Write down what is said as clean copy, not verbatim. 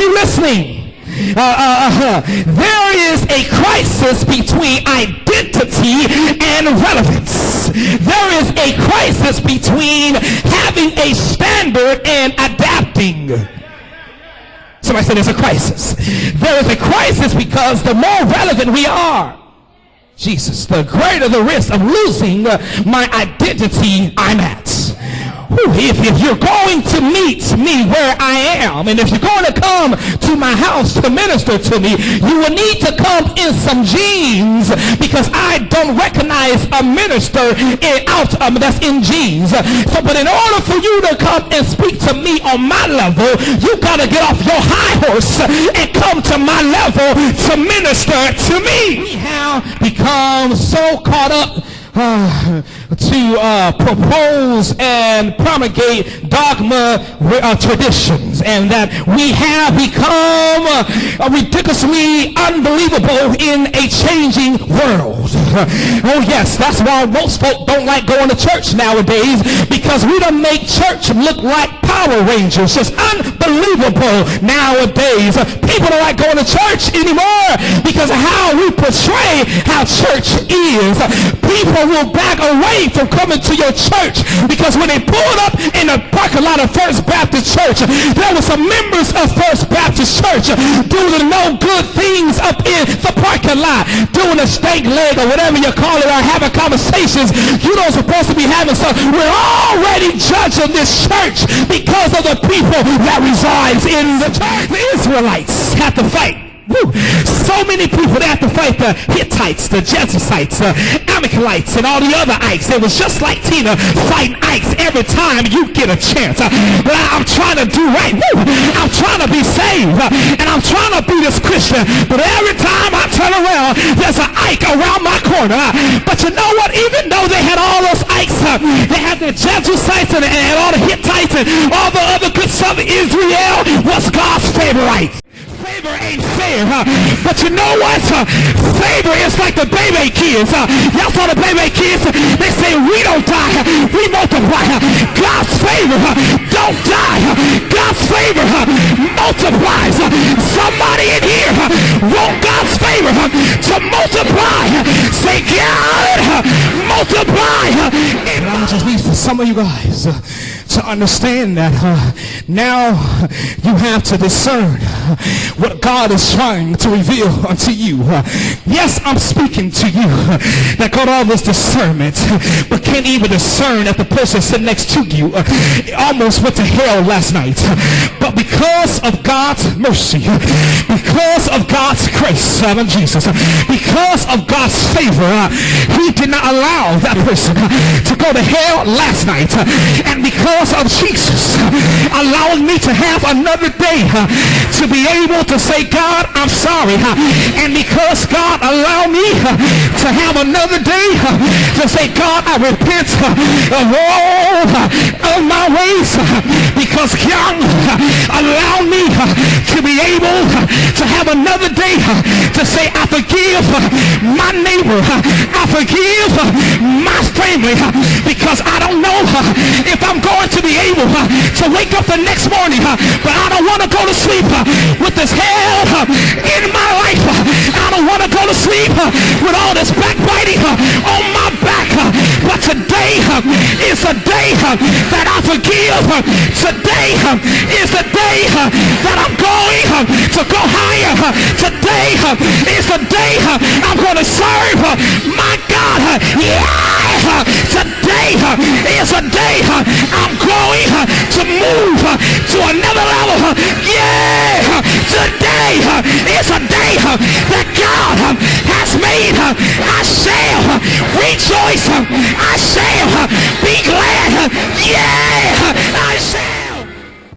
you listening? There is a crisis between identity and relevance. There is a crisis between having a standard and adapting. Somebody said there's a crisis. There is a crisis because the more relevant we are, Jesus, the greater the risk of losing my identity I'm at. If you're going to meet me where I am, and if you're going to come to my house to minister to me, you will need to come in some jeans, because I don't recognize a minister that's in jeans. So, but in order for you to come and speak to me on my level, you got to get off your high horse and come to my level to minister to me. We have become so caught up to propose and promulgate dogma traditions, and that we have become ridiculously unbelievable in a changing world. Oh yes, that's why most folk don't like going to church nowadays, because we don't make church look like Power Rangers. Just unbelievable nowadays. People don't like going to church anymore because of how we portray how church is. People will back away from coming to your church because when they pulled up in the parking lot of First Baptist Church, there were some members of First Baptist Church doing the no good things up in the parking lot, doing a stank leg or whatever you call it, or having conversations you don't supposed to be having. So we're already judging this church because of the people that resides in the church. The Israelites have to fight. Woo. So many people, they have to fight the Hittites, the Jebusites, Amalekites, and all the other Ikes. It was just like Tina fighting Ikes every time you get a chance. But I'm trying to do right. Woo. I'm trying to be saved. And I'm trying to be this Christian. But every time I turn around, there's an Ike around my corner. But you know what? Even though they had all those Ikes, they had the Jebusites and all the Hittites and all the other good stuff, Israel was God's favorite. Favor ain't fair, but you know what? Favor is like the baby kids. Y'all saw the baby kids? They say we don't die, we multiply. God's favor don't die. God's favor multiplies. Somebody in here want God's favor to multiply. Say, God, multiply. I just need for some of you guys to understand that now you have to discern what God is trying to reveal unto you. Yes, I'm speaking to you that got all this discernment but can't even discern that the person sitting next to you almost went to hell last night. But because of God's mercy, because of God's grace, Jesus, because of God's favor, he did not allow that person to go to hell last night. And because of Jesus allowing me to have another day to be able to say, God, I'm sorry. And because God allowed me to have another day to say, God, I repent of all of my ways, because God allowed me to be able to have another day to say, I forgive my neighbor, I forgive my family, because I don't know if I'm going to be able to wake up the next morning, but I don't want to go to sleep with this hell in my life. I don't want to go to sleep with all this backbiting on my back. But today is a day that I forgive. Today is a day that I'm going to go higher. Today is a day I'm going to serve my God. Yeah. Today is a day I'm going to move to another level. Yeah. Today is a day that God has made. I shall rejoice. I shall be glad. Yeah. I shall.